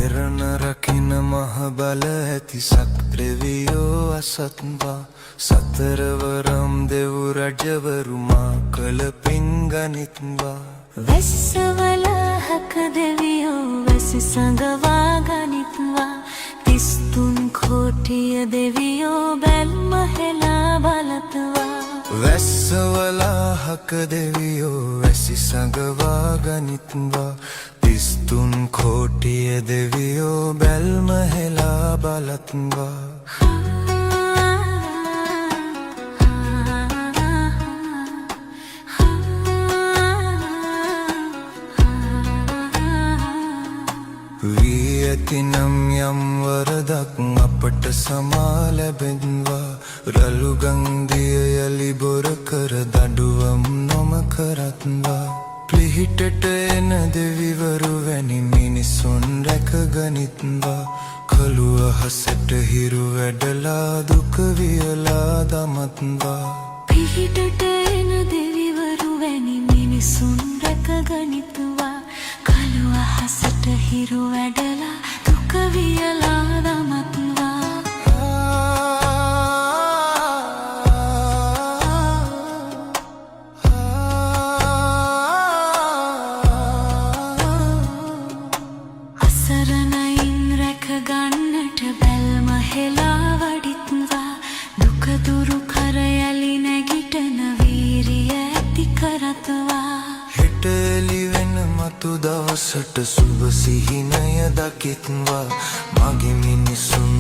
එරණ රකින මහ බල ඇති සක්‍රවියෝ අසත්වා සතරවරම් දෙව් රජවරුමා කළ පින් ගනිත්වා වැස්සවලහක දෙවියෝ වැසි සඟවා ගනිත්වා තිස්තුන් කෝටිය දෙවියෝ බැල්ම හෙලා බලත්වා වැස්සවලාහක දෙවියෝ වැසි සඟවා ගනිත්වා තිස්තුන් කෝටිය දෙවියෝ බැල්ම හෙලා බලත්වා වී ඇතිනම් යම් වරදක් අපට සමා ලැබෙන්වා රළු ගංදිය යලි බොර කර දඩුවම් නොම කරත්වා පිහිටට එන දෙවිවරු වැනි මිනිසුන් රැක ගනිත්වා කළු අහසට හිරු වැඩලා දුක වියලා දමත්වා පිහිටට එන දෙවිවරු වැනි මිනිසුන් රැක ගනිත්වා කළු අහසට හිරු වැඩලා දුක වියලා දමත්වා අසරණයින් රැක ගන්නට බැල්ම හෙලා වඩිත්වා දුක දුරු කර යලි නැගිටන වීරිය ඇති කරත්වා හෙට එළි වෙන මතු දවසට සුබ සිහිනය දකිත්වා මගේ මිනිසුන්